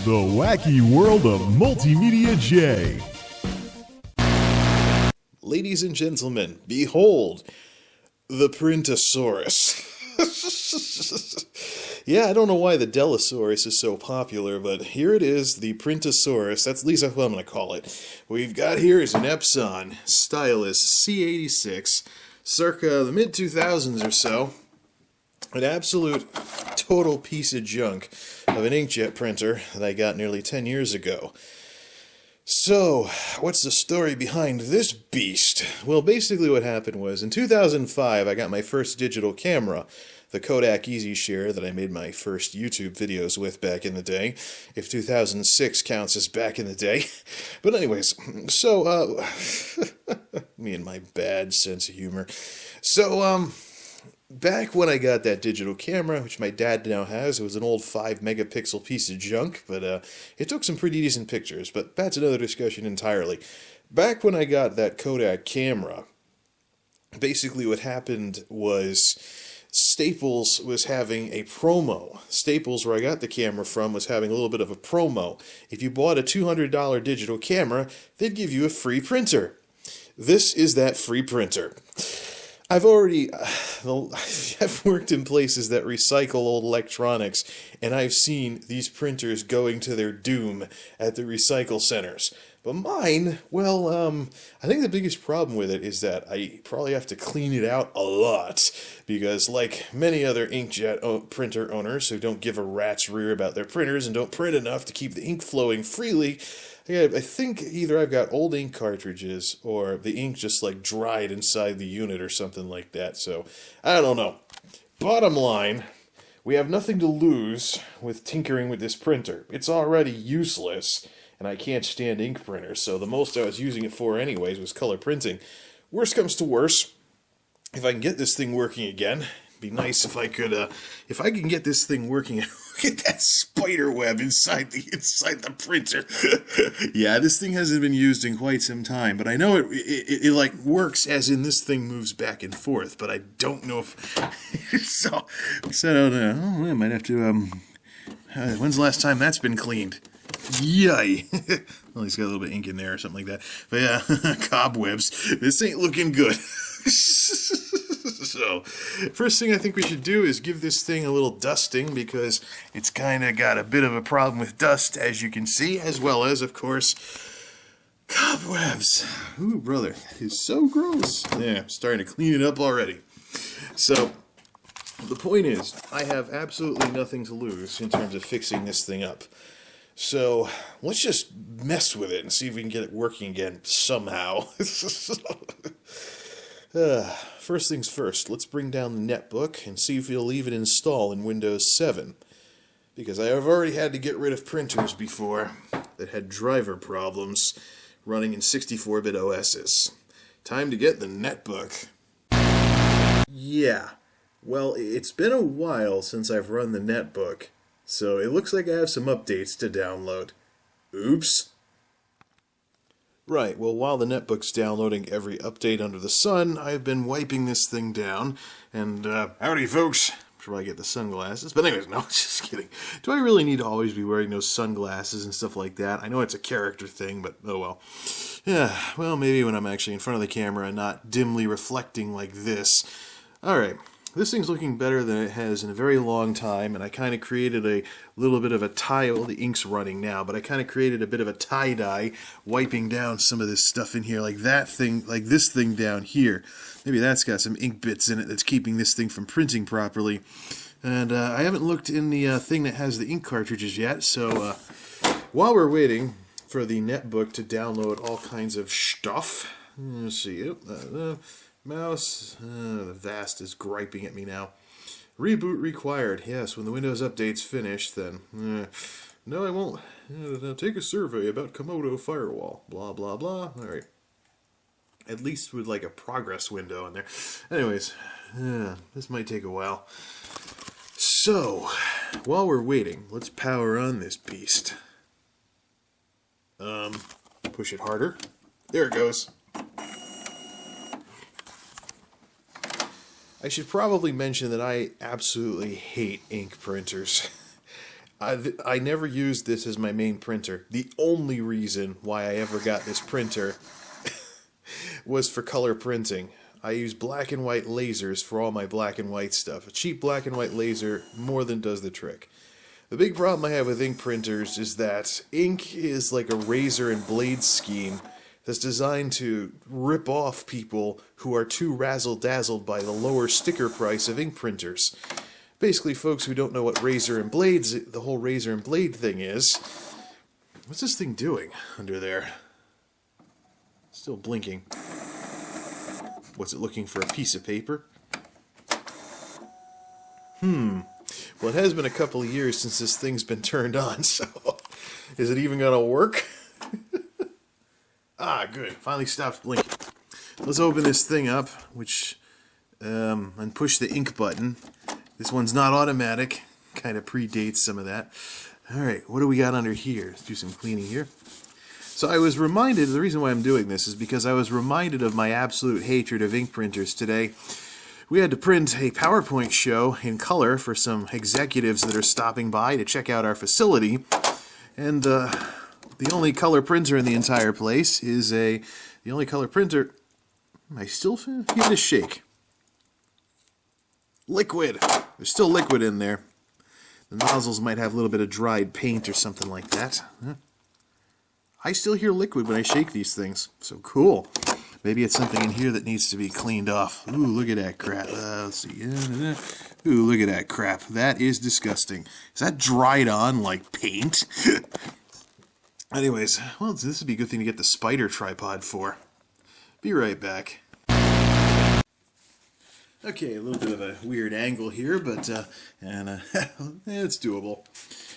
The wacky world of MultimediaJay. Ladies and gentlemen, behold, the Printasaurus. Yeah, I don't know why the Dellasaurus is so popular, but here it is, the Printasaurus. That's at least what I'm going to call it. What we've got here is an Epson stylus C86, circa the mid-2000s or so. An absolute total piece of junk of an inkjet printer that I got nearly 10 years ago. So, what's the story behind this beast? Well, basically what happened was, in 2005, I got my first digital camera, the Kodak EasyShare that I made my first YouTube videos with back in the day, if 2006 counts as back in the day. But anyways, so, me and my bad sense of humor. So, back when I got that digital camera, which my dad now has, it was an old 5-megapixel piece of junk, but it took some pretty decent pictures, but that's another discussion entirely. Back when I got that Kodak camera, basically what happened was Staples was having a promo. Staples, where I got the camera from, was having a little bit of a promo. If you bought a $200 digital camera, they'd give you a free printer. This is that free printer. I've worked in places that recycle old electronics, and I've seen these printers going to their doom at the recycle centers. But mine, well, I think the biggest problem with it is that I probably have to clean it out a lot, because like many other inkjet printer owners who don't give a rat's rear about their printers and don't print enough to keep the ink flowing freely, I think either I've got old ink cartridges or the ink just like dried inside the unit or something like that. So, I don't know. Bottom line, we have nothing to lose with tinkering with this printer. It's already useless, and I can't stand ink printers, so the most I was using it for anyways was color printing. Worst comes to worst, if I can get this thing working again, it'd be nice if I could, if I can get this thing working. Look at that spider web inside the printer. Yeah, this thing hasn't been used in quite some time, but I know it like works as in this thing moves back and forth, but I don't know if so I don't know. I might have to when's the last time that's been cleaned? Yay. Well, he's got a little bit of ink in there or something like that. But yeah, cobwebs. This ain't looking good. So, first thing I think we should do is give this thing a little dusting, because it's kind of got a bit of a problem with dust, as you can see, as well as, of course, cobwebs. Ooh, brother, that is so gross. Yeah, I'm starting to clean it up already. So, the point is, I have absolutely nothing to lose in terms of fixing this thing up. So, let's just mess with it and see if we can get it working again somehow. First things first, let's bring down the netbook and see if it'll even install in Windows 7. Because I have already had to get rid of printers before that had driver problems running in 64-bit OSs. Time to get the netbook. Yeah, well, it's been a while since I've run the netbook, so it looks like I have some updates to download. Oops. Right, well, while the netbook's downloading every update under the sun, I've been wiping this thing down, and, howdy folks, should probably get the sunglasses, but anyways, no, just kidding. Do I really need to always be wearing those sunglasses and stuff like that? I know it's a character thing, but oh well. Yeah, well, maybe when I'm actually in front of the camera and not dimly reflecting like this. Alright. This thing's looking better than it has in a very long time, and I kind of created a little bit of a tie. Well, the ink's running now, but I kind of created a bit of a tie-dye, wiping down some of this stuff in here, like that thing, like this thing down here. Maybe that's got some ink bits in it that's keeping this thing from printing properly. And I haven't looked in the thing that has the ink cartridges yet, so while we're waiting for the netbook to download all kinds of stuff, let's see, mouse, the Vast is griping at me now. Reboot required. Yes, when the Windows update's finished, then. No, I won't. Take a survey about Komodo firewall. Blah, blah, blah. Alright. At least with like a progress window in there. Anyways, this might take a while. So, while we're waiting, let's power on this beast. Push it harder. There it goes. I should probably mention that I absolutely hate ink printers. I never used this as my main printer. The only reason why I ever got this printer was for color printing. I use black and white lasers for all my black and white stuff. A cheap black and white laser more than does the trick. The big problem I have with ink printers is that ink is like a razor and blade scheme that's designed to rip off people who are too razzle-dazzled by the lower sticker price of ink printers. Basically, folks who don't know what razor and blades, the whole razor and blade thing is. What's this thing doing under there? Still blinking. What's it looking for, a piece of paper? Well, it has been a couple of years since this thing's been turned on, so is it even gonna work? Ah, good. Finally stopped blinking. Let's open this thing up, and push the ink button. This one's not automatic. Kind of predates some of that. Alright, what do we got under here? Let's do some cleaning here. So I was reminded, the reason why I'm doing this is because I was reminded of my absolute hatred of ink printers today. We had to print a PowerPoint show in color for some executives that are stopping by to check out our facility. And the only color printer in the entire place is the only color printer... I still hear this shake. Liquid. There's still liquid in there. The nozzles might have a little bit of dried paint or something like that. I still hear liquid when I shake these things. So cool. Maybe it's something in here that needs to be cleaned off. Ooh, look at that crap. Let's see. Ooh, look at that crap. That is disgusting. Is that dried on like paint? Anyways, well, this would be a good thing to get the spider tripod for. Be right back. Okay, a little bit of a weird angle here, but it's doable.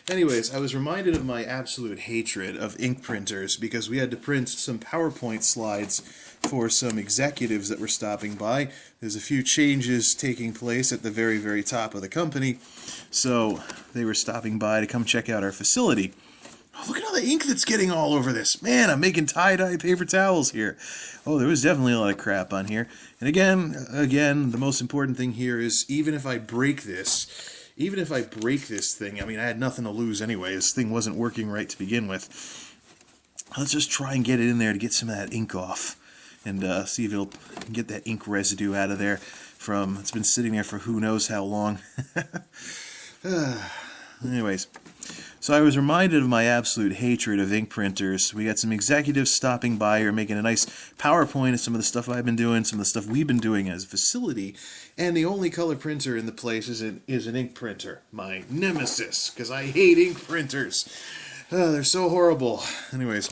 Anyways, I was reminded of my absolute hatred of ink printers because we had to print some PowerPoint slides for some executives that were stopping by. There's a few changes taking place at the very, very top of the company, so they were stopping by to come check out our facility. Oh, look at all the ink that's getting all over this. Man, I'm making tie-dye paper towels here. Oh, there was definitely a lot of crap on here. And again, the most important thing here is even if I break this thing, I mean, I had nothing to lose anyway. This thing wasn't working right to begin with. Let's just try and get it in there to get some of that ink off and see if it'll get that ink residue out of there from, it's been sitting there for who knows how long. Anyways. So I was reminded of my absolute hatred of ink printers. We got some executives stopping by or making a nice PowerPoint of some of the stuff I've been doing, some of the stuff we've been doing as a facility, and the only color printer in the place is an ink printer. My nemesis, because I hate ink printers. They're so horrible. Anyways,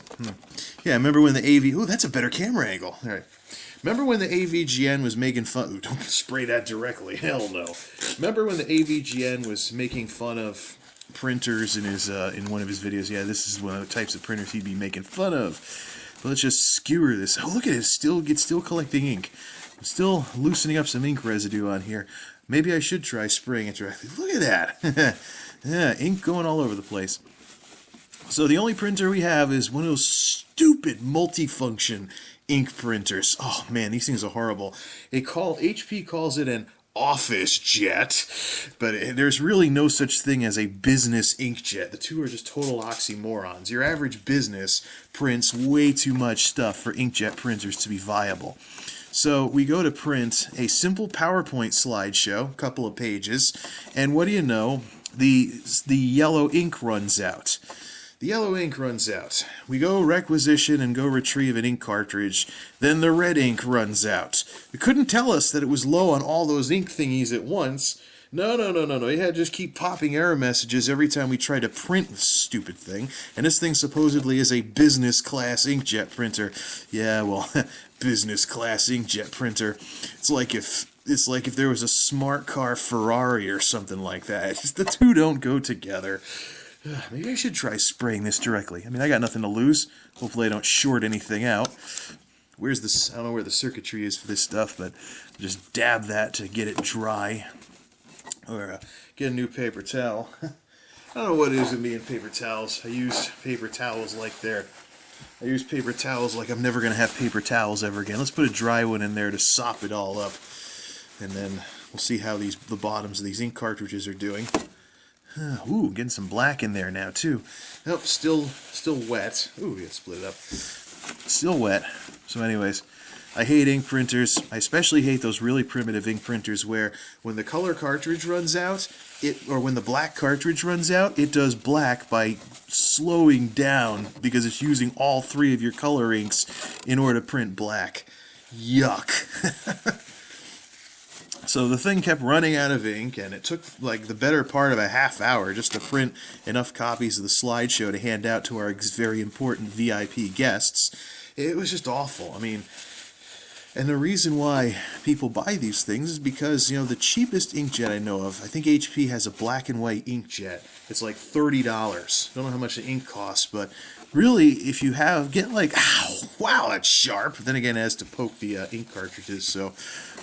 yeah, remember when the AV... Ooh, that's a better camera angle. All right. Remember when the AVGN was making fun... Ooh, don't spray that directly. Hell no. Remember when the AVGN was making fun of printers in his in one of his videos? Yeah, this is one of the types of printers he'd be making fun of. But let's just skewer this. Oh, look at it. It's still collecting ink. I'm still loosening up some ink residue on here. Maybe I should try spraying it directly. Look at that. Yeah, ink going all over the place. So the only printer we have is one of those stupid multifunction ink printers. Oh man, these things are horrible. HP calls it an office jet, but there's really no such thing as a business inkjet. The two are just total oxymorons. Your average business prints way too much stuff for inkjet printers to be viable. So we go to print a simple PowerPoint slideshow, a couple of pages, and what do you know? The yellow ink runs out. The yellow ink runs out. We go requisition and go retrieve an ink cartridge. Then the red ink runs out. It couldn't tell us that it was low on all those ink thingies at once. No. You had to just keep popping error messages every time we tried to print this stupid thing. And this thing supposedly is a business class inkjet printer. Yeah, well, business class inkjet printer. It's like if there was a smart car Ferrari or something like that. It's just the two don't go together. Maybe I should try spraying this directly. I mean, I got nothing to lose. Hopefully I don't short anything out. Where's this? I don't know where the circuitry is for this stuff, but just dab that to get it dry. Or get a new paper towel. I don't know what it is with me and paper towels. I use paper towels like I'm never going to have paper towels ever again. Let's put a dry one in there to sop it all up. And then we'll see how the bottoms of these ink cartridges are doing. Ooh, getting some black in there now too. Nope, still wet. Ooh, yeah, split it up. Still wet. So anyways, I hate ink printers. I especially hate those really primitive ink printers where when the color cartridge runs out, or when the black cartridge runs out, it does black by slowing down because it's using all three of your color inks in order to print black. Yuck. So the thing kept running out of ink, and it took like the better part of a half hour just to print enough copies of the slideshow to hand out to our very important VIP guests. It was just awful. I mean, and the reason why people buy these things is because, you know, the cheapest inkjet I know of, I think HP has a black and white inkjet. It's like $30. Don't know how much the ink costs, but really, if you get like, ow, wow, that's sharp. Then again, it has to poke the ink cartridges, so,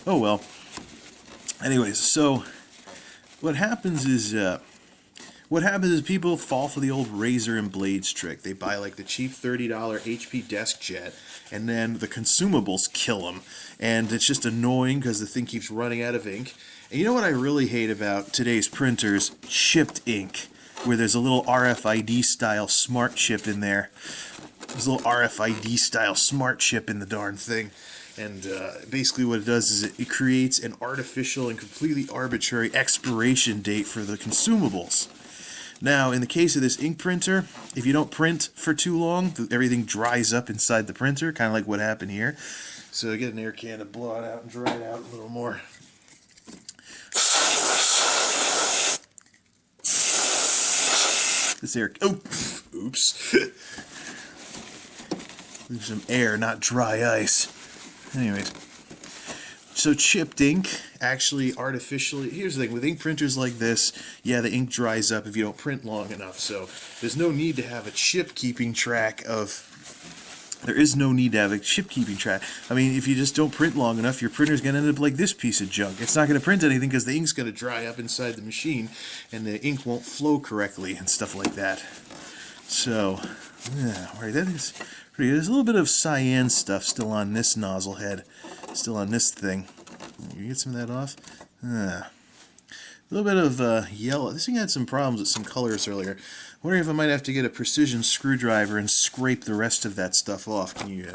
oh well. Anyways, so what happens is people fall for the old razor and blades trick. They buy like the cheap $30 HP desk jet, and then the consumables kill them. And it's just annoying because the thing keeps running out of ink. And you know what I really hate about today's printers? Chipped ink, where there's a little RFID style smart chip in there. There's a little RFID style smart chip in the darn thing. And basically what it does is it creates an artificial and completely arbitrary expiration date for the consumables. Now, in the case of this ink printer, if you don't print for too long, everything dries up inside the printer, kind of like what happened here. So I get an air can to blow it out and dry it out a little more. This air... Oh! Oops. Leave some air, not dry ice. Anyways, so chipped ink actually artificially, here's the thing, with ink printers like this, yeah, the ink dries up if you don't print long enough, so there's no need to have a chip keeping track of, I mean, if you just don't print long enough, your printer's going to end up like this piece of junk. It's not going to print anything because the ink's going to dry up inside the machine, and the ink won't flow correctly and stuff like that. So, yeah, right, that is... There's a little bit of cyan stuff still on this nozzle head, still on this thing. You get some of that off? A little bit of yellow. This thing had some problems with some colors earlier. Wondering if I might have to get a precision screwdriver and scrape the rest of that stuff off. Can you?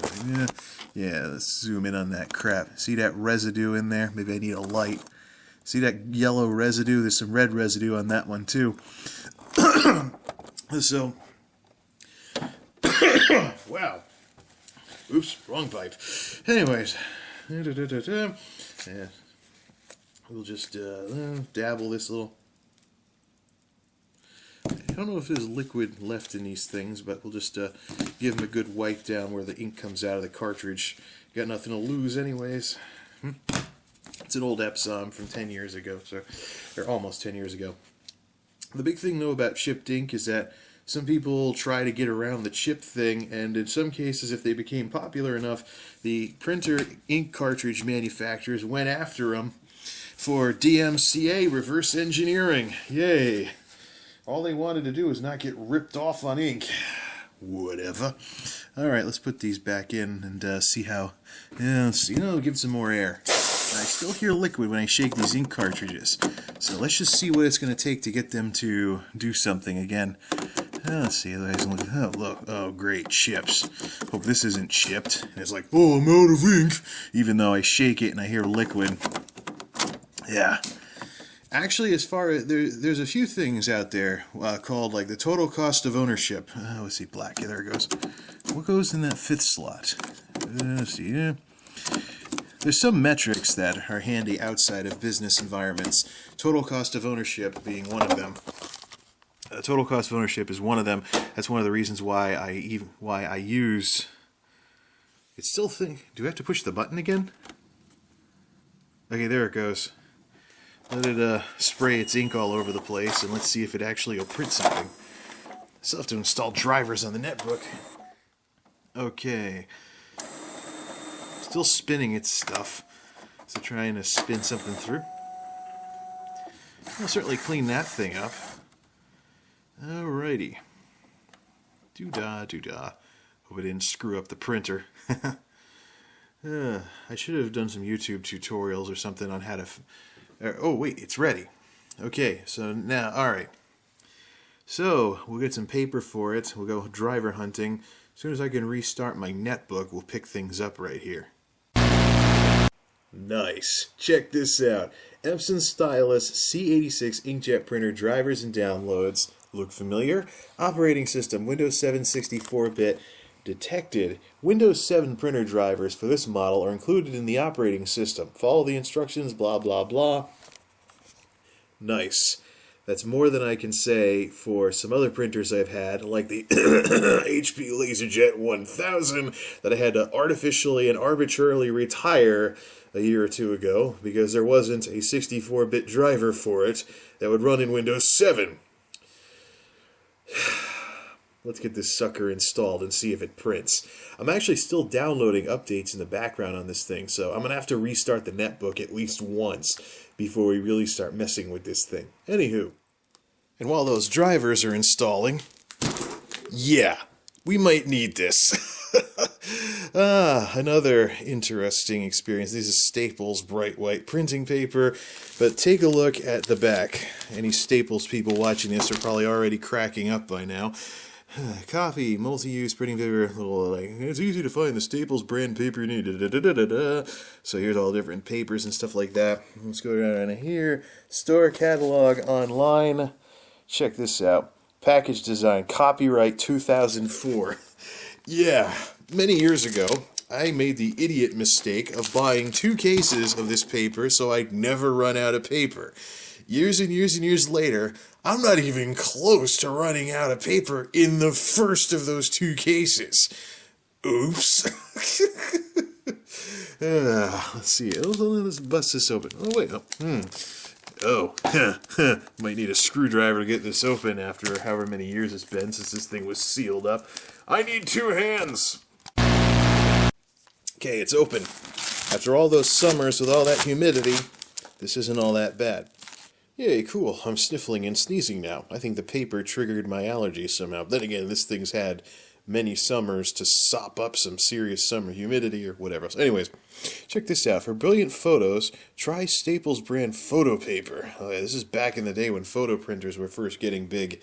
Yeah. Let's zoom in on that crap. See that residue in there? Maybe I need a light. See that yellow residue? There's some red residue on that one too. So. Wow. Oops, wrong pipe. Anyways, yeah, we'll just dabble this little. I don't know if there's liquid left in these things, but we'll just give them a good wipe down where the ink comes out of the cartridge. Got nothing to lose anyways. It's an old Epson from 10 years ago, or almost 10 years ago. The big thing though about chipped ink is that some people try to get around the chip thing, and in some cases, if they became popular enough, the printer ink cartridge manufacturers went after them for DMCA, reverse engineering. Yay! All they wanted to do was not get ripped off on ink. Whatever. Alright, let's put these back in and see how... Yeah, let's see. Give it some more air. I still hear liquid when I shake these ink cartridges. So let's just see what it's going to take to get them to do something again. Let's see. Oh, look. Oh, great. Chips. Hope this isn't chipped. And it's like, oh, I'm out of ink. Even though I shake it and I hear liquid. Yeah. Actually, as far as... There's a few things out there called, like, the total cost of ownership. Let's see. Black. Yeah, there it goes. What goes in that fifth slot? Let's see. Yeah. There's some metrics that are handy outside of business environments. Total cost of ownership being one of them. Total cost of ownership is one of them. That's one of the reasons why I use... It's still do I have to push the button again? Okay, there it goes. Let it spray its ink all over the place, and let's see if it actually will print something. I still have to install drivers on the netbook. Okay. Still spinning its stuff. So trying to spin something through. I'll certainly clean that thing up. Alrighty. Doo-dah, doo-dah. Hope I didn't screw up the printer. I should have done some YouTube tutorials or something on how to... oh, wait, it's ready. Okay, so now, alright. So, we'll get some paper for it. We'll go driver hunting. As soon as I can restart my netbook, we'll pick things up right here. Nice. Check this out. Epson Stylus C86 inkjet printer drivers and downloads. Look familiar? Operating system Windows 7 64-bit. Detected. Windows 7 printer drivers for this model are included in the operating system. Follow the instructions, blah blah blah. Nice. That's more than I can say for some other printers I've had, like the HP LaserJet 1000 that I had to artificially and arbitrarily retire a year or two ago because there wasn't a 64-bit driver for it that would run in Windows 7. Let's get this sucker installed and see if it prints. I'm actually still downloading updates in the background on this thing, so I'm going to have to restart the netbook at least once before we really start messing with this thing. Anywho. And while those drivers are installing, yeah, we might need this. Another interesting experience. This is Staples bright white printing paper, but take a look at the back. Any Staples people watching this are probably already cracking up by now. Copy, multi-use printing paper, little like, it's easy to find the Staples brand paper you need. So here's all different papers and stuff like that. Let's go down here. Store catalog online. Check this out. Package design, copyright 2004. Yeah, many years ago, I made the idiot mistake of buying 2 cases of this paper so I'd never run out of paper. Years and years and years later, I'm not even close to running out of paper in the first of those 2 cases. Oops. Let's see. Let's bust this open. Oh, wait. Might need a screwdriver to get this open after however many years it's been since this thing was sealed up. I need 2 hands. Okay, it's open. After all those summers with all that humidity, this isn't all that bad. Yay, cool. I'm sniffling and sneezing now. I think the paper triggered my allergies somehow. Then again, this thing's had many summers to sop up some serious summer humidity or whatever else. Anyways, check this out. For brilliant photos, try Staples brand photo paper. Oh, yeah, this is back in the day when photo printers were first getting big.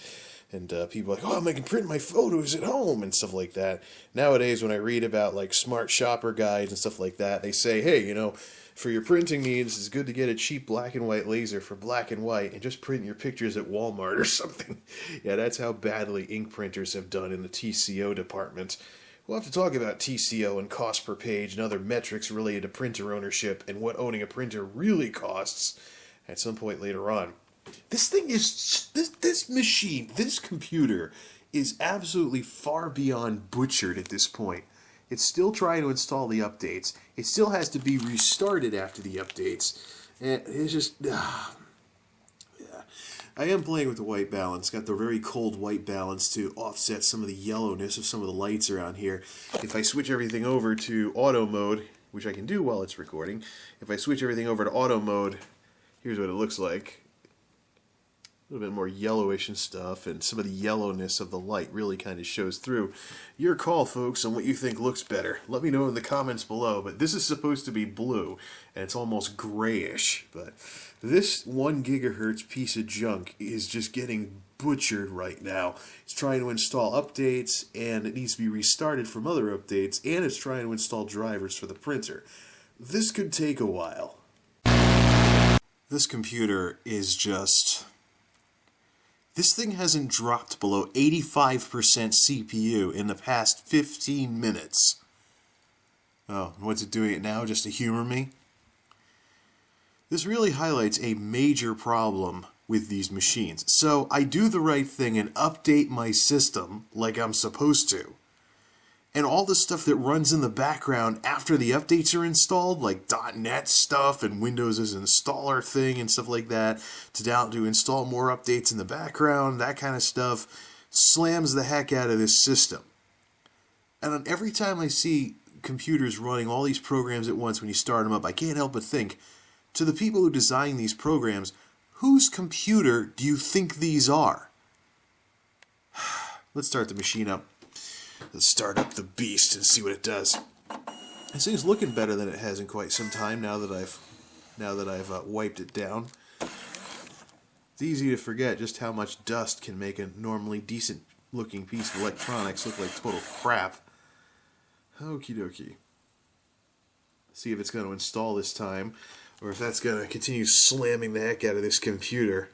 And people are like, oh, I can print my photos at home and stuff like that. Nowadays, when I read about like smart shopper guides and stuff like that, they say, hey, you know, for your printing needs, it's good to get a cheap black and white laser for black and white and just print your pictures at Walmart or something. Yeah, that's how badly ink printers have done in the TCO department. We'll have to talk about TCO and cost per page and other metrics related to printer ownership and what owning a printer really costs at some point later on. This thing is, this machine, this computer is absolutely far beyond butchered at this point. It's still trying to install the updates. It still has to be restarted after the updates. And it's just, yeah. I am playing with the white balance. Got the very cold white balance to offset some of the yellowness of some of the lights around here. If I switch everything over to auto mode, which I can do while it's recording, if I switch everything over to auto mode, here's what it looks like. A little bit more yellowish and stuff, and some of the yellowness of the light really kind of shows through. Your call, folks, on what you think looks better. Let me know in the comments below, but this is supposed to be blue, and it's almost grayish. But this 1 gigahertz piece of junk is just getting butchered right now. It's trying to install updates, and it needs to be restarted from other updates, and it's trying to install drivers for the printer. This could take a while. This computer is just... This thing hasn't dropped below 85% CPU in the past 15 minutes. Oh, and what's it doing it now, just to humor me? This really highlights a major problem with these machines. So I do the right thing and update my system like I'm supposed to. And all the stuff that runs in the background after the updates are installed, like .NET stuff and Windows as an installer thing and stuff like that, to install more updates in the background, that kind of stuff, slams the heck out of this system. And every time I see computers running all these programs at once when you start them up, I can't help but think, to the people who design these programs, whose computer do you think these are? Let's start the machine up. Let's start up the beast and see what it does. This thing's looking better than it has in quite some time now that I've wiped it down. It's easy to forget just how much dust can make a normally decent looking piece of electronics look like total crap. Okie dokie. See if it's going to install this time, or if that's going to continue slamming the heck out of this computer.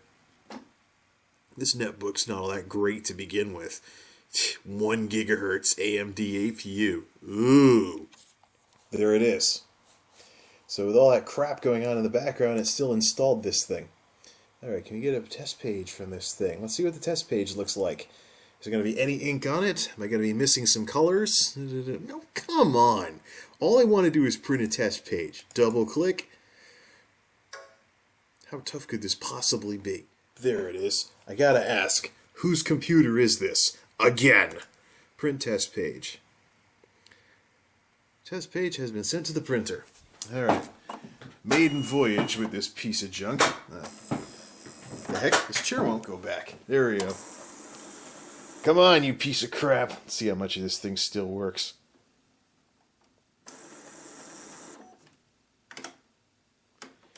This netbook's not all that great to begin with. 1 gigahertz AMD APU. Ooh. There it is. So with all that crap going on in the background, it still installed this thing. Alright, can we get a test page from this thing? Let's see what the test page looks like. Is there going to be any ink on it? Am I going to be missing some colors? No, come on. All I want to do is print a test page. Double click. How tough could this possibly be? There it is. I gotta ask, whose computer is this? Again. Print test page. Test page has been sent to the printer. Alright. Maiden voyage with this piece of junk. The heck? This chair won't go back. There we go. Come on, you piece of crap. Let's see how much of this thing still works.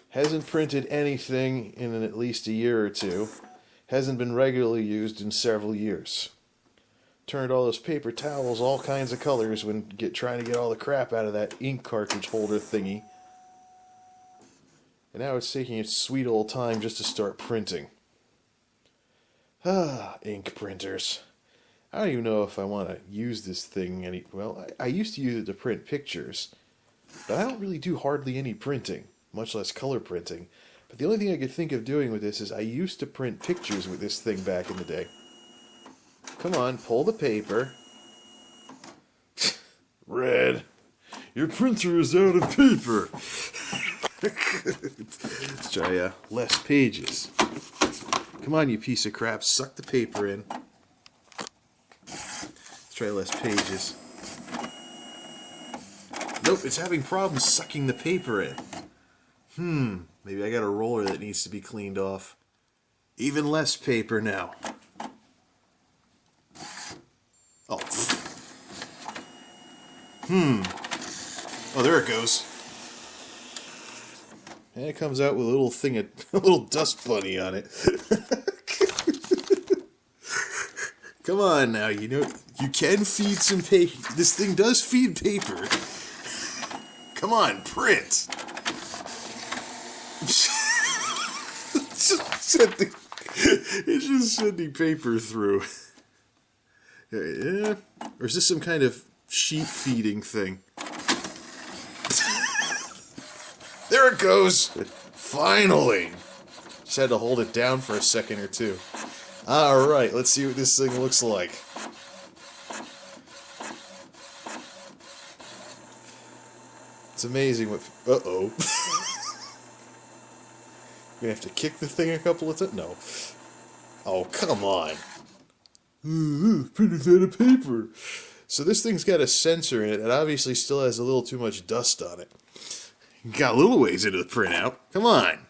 Hasn't printed anything in at least a year or two. Hasn't been regularly used in several years. Turned all those paper towels all kinds of colors when trying to get all the crap out of that ink cartridge holder thingy. And now it's taking its sweet old time just to start printing. Ah, ink printers. I don't even know if I want to use this thing well, I used to use it to print pictures, but I don't really do hardly any printing, much less color printing. But the only thing I could think of doing with this is I used to print pictures with this thing back in the day. Come on, pull the paper. Red, your printer is out of paper. Let's try less pages. Come on, you piece of crap, suck the paper in. Let's try less pages. Nope, it's having problems sucking the paper in. Maybe I got a roller that needs to be cleaned off. Even less paper now. Oh. Oh, there it goes. And it comes out with a little thing, a little dust bunny on it. Come on now, you know, you can feed some paper. This thing does feed paper. Come on, print. It's just sending paper through. Yeah. Or is this some kind of sheep feeding thing? There it goes! Finally! Just had to hold it down for a second or two. Alright, let's see what this thing looks like. It's amazing what... Uh-oh. Gonna have to kick the thing a couple of times? No. Oh, come on. Printer's out of paper. So this thing's got a sensor in it that obviously still has a little too much dust on it. Got a little ways into the printout. Come on.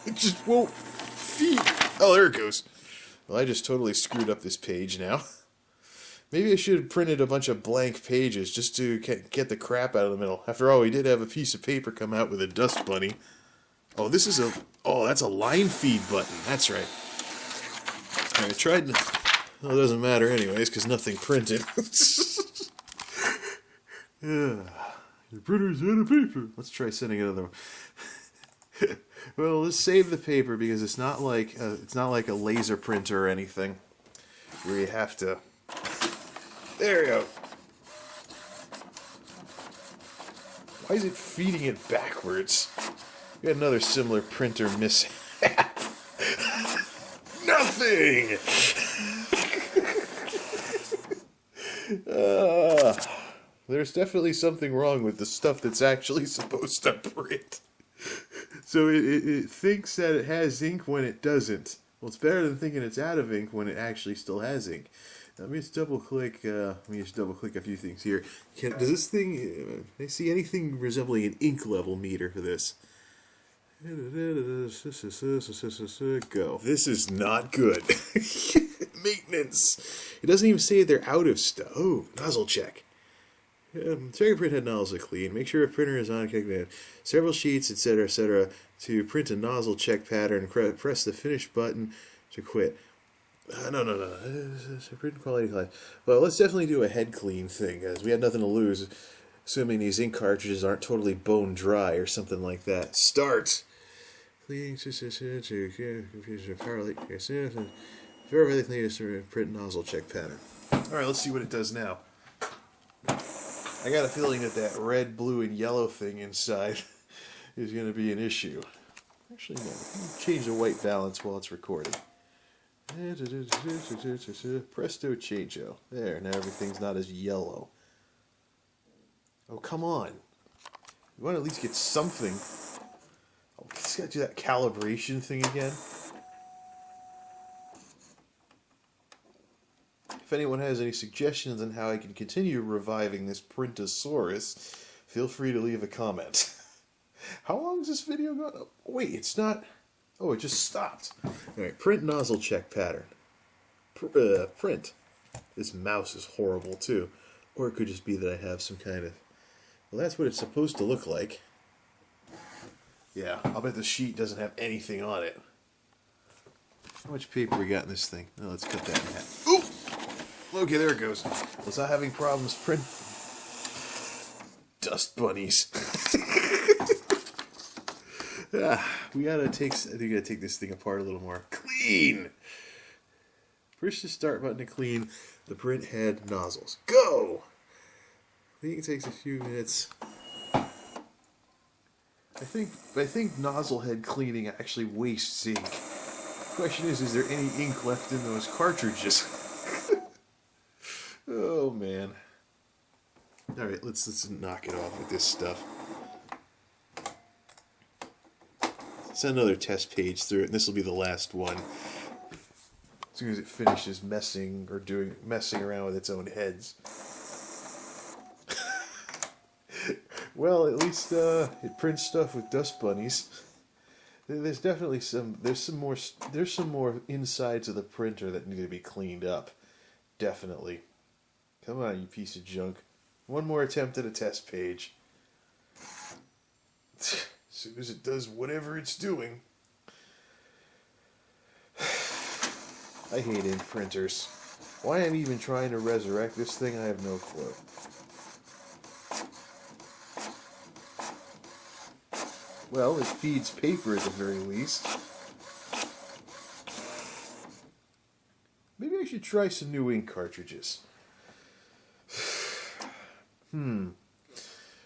It just won't feed. Oh, there it goes. Well, I just totally screwed up this page now. Maybe I should have printed a bunch of blank pages just to get the crap out of the middle. After all, we did have a piece of paper come out with a dust bunny. Oh, this is a... Oh, that's a line feed button. That's right. I tried to... Well, it doesn't matter anyways, because nothing printed. Yeah. Your printer's out of paper. Let's try sending another one. Well, let's save the paper because it's not like a laser printer or anything where you have to... There you go. Why is it feeding it backwards? We got another similar printer mishap. Nothing! There's definitely something wrong with the stuff that's actually supposed to print. So it thinks that it has ink when it doesn't. Well, it's better than thinking it's out of ink when it actually still has ink. Let me just double click a few things here. Does this thing, I see anything resembling an ink level meter for this? Go. This is not good. Maintenance. It doesn't even say they're out of stuff. Oh, nozzle check. Check your printhead nozzle clean. Make sure a printer is on several sheets, etc., etc. To print a nozzle check pattern, press the finish button to quit. No. Print quality class. Well, let's definitely do a head clean thing, guys. We had nothing to lose, assuming these ink cartridges aren't totally bone dry or something like that. Start! Cleaning power leak. Verify the cleanest print nozzle check pattern. Alright, let's see what it does now. I got a feeling that red, blue, and yellow thing inside is going to be an issue. Actually, no. Change the white balance while it's recording. Presto changeo. There, now everything's not as yellow. Oh, come on. You want to at least get something. Oh, just got to do that calibration thing again. If anyone has any suggestions on how I can continue reviving this Printasaurus, feel free to leave a comment. How long is this video going? Oh, wait, it's not... Oh, it just stopped. Alright, print nozzle check pattern. Print. This mouse is horrible, too. Or it could just be that I have some kind of... Well, that's what it's supposed to look like. Yeah, I'll bet the sheet doesn't have anything on it. How much paper we got in this thing? Oh, let's cut that in half. Ooh! Okay, there it goes. Was I having problems print? Dust bunnies. We gotta take. I think we gotta take this thing apart a little more. Clean. Push the start button to clean the print head nozzles. Go. I think it takes a few minutes. I think nozzle head cleaning actually wastes ink. The question is there any ink left in those cartridges? Oh man. All right, let's knock it off with this stuff. Send another test page through it, and this will be the last one. As soon as it finishes messing around with its own heads. Well, at least it prints stuff with dust bunnies. There's definitely some more insides of the printer that need to be cleaned up. Definitely. Come on, you piece of junk. One more attempt at a test page. As soon as it does whatever it's doing. I hate ink printers. Why I'm even trying to resurrect this thing, I have no clue. Well, it feeds paper at the very least. Maybe I should try some new ink cartridges.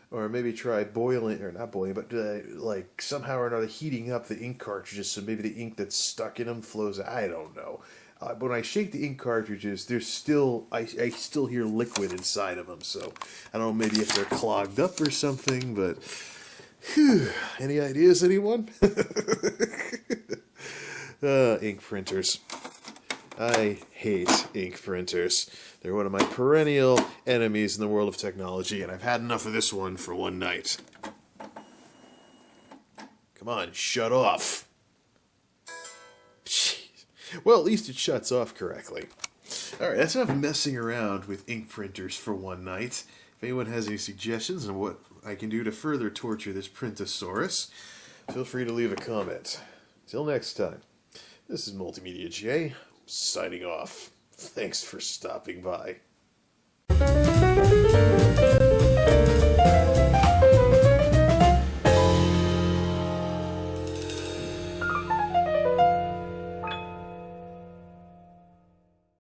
Or maybe try boiling, or not boiling, but like somehow or another heating up the ink cartridges so maybe the ink that's stuck in them flows. I don't know. But when I shake the ink cartridges, there's still I still hear liquid inside of them. So I don't know, maybe if they're clogged up or something. But whew, any ideas, anyone? Ink printers. I hate ink printers. They're one of my perennial enemies in the world of technology, and I've had enough of this one for one night. Come on, shut off. Jeez. Well, at least it shuts off correctly. Alright, that's enough messing around with ink printers for one night. If anyone has any suggestions on what I can do to further torture this Printasaurus, feel free to leave a comment. Till next time, this is MultimediaJay, signing off. Thanks for stopping by.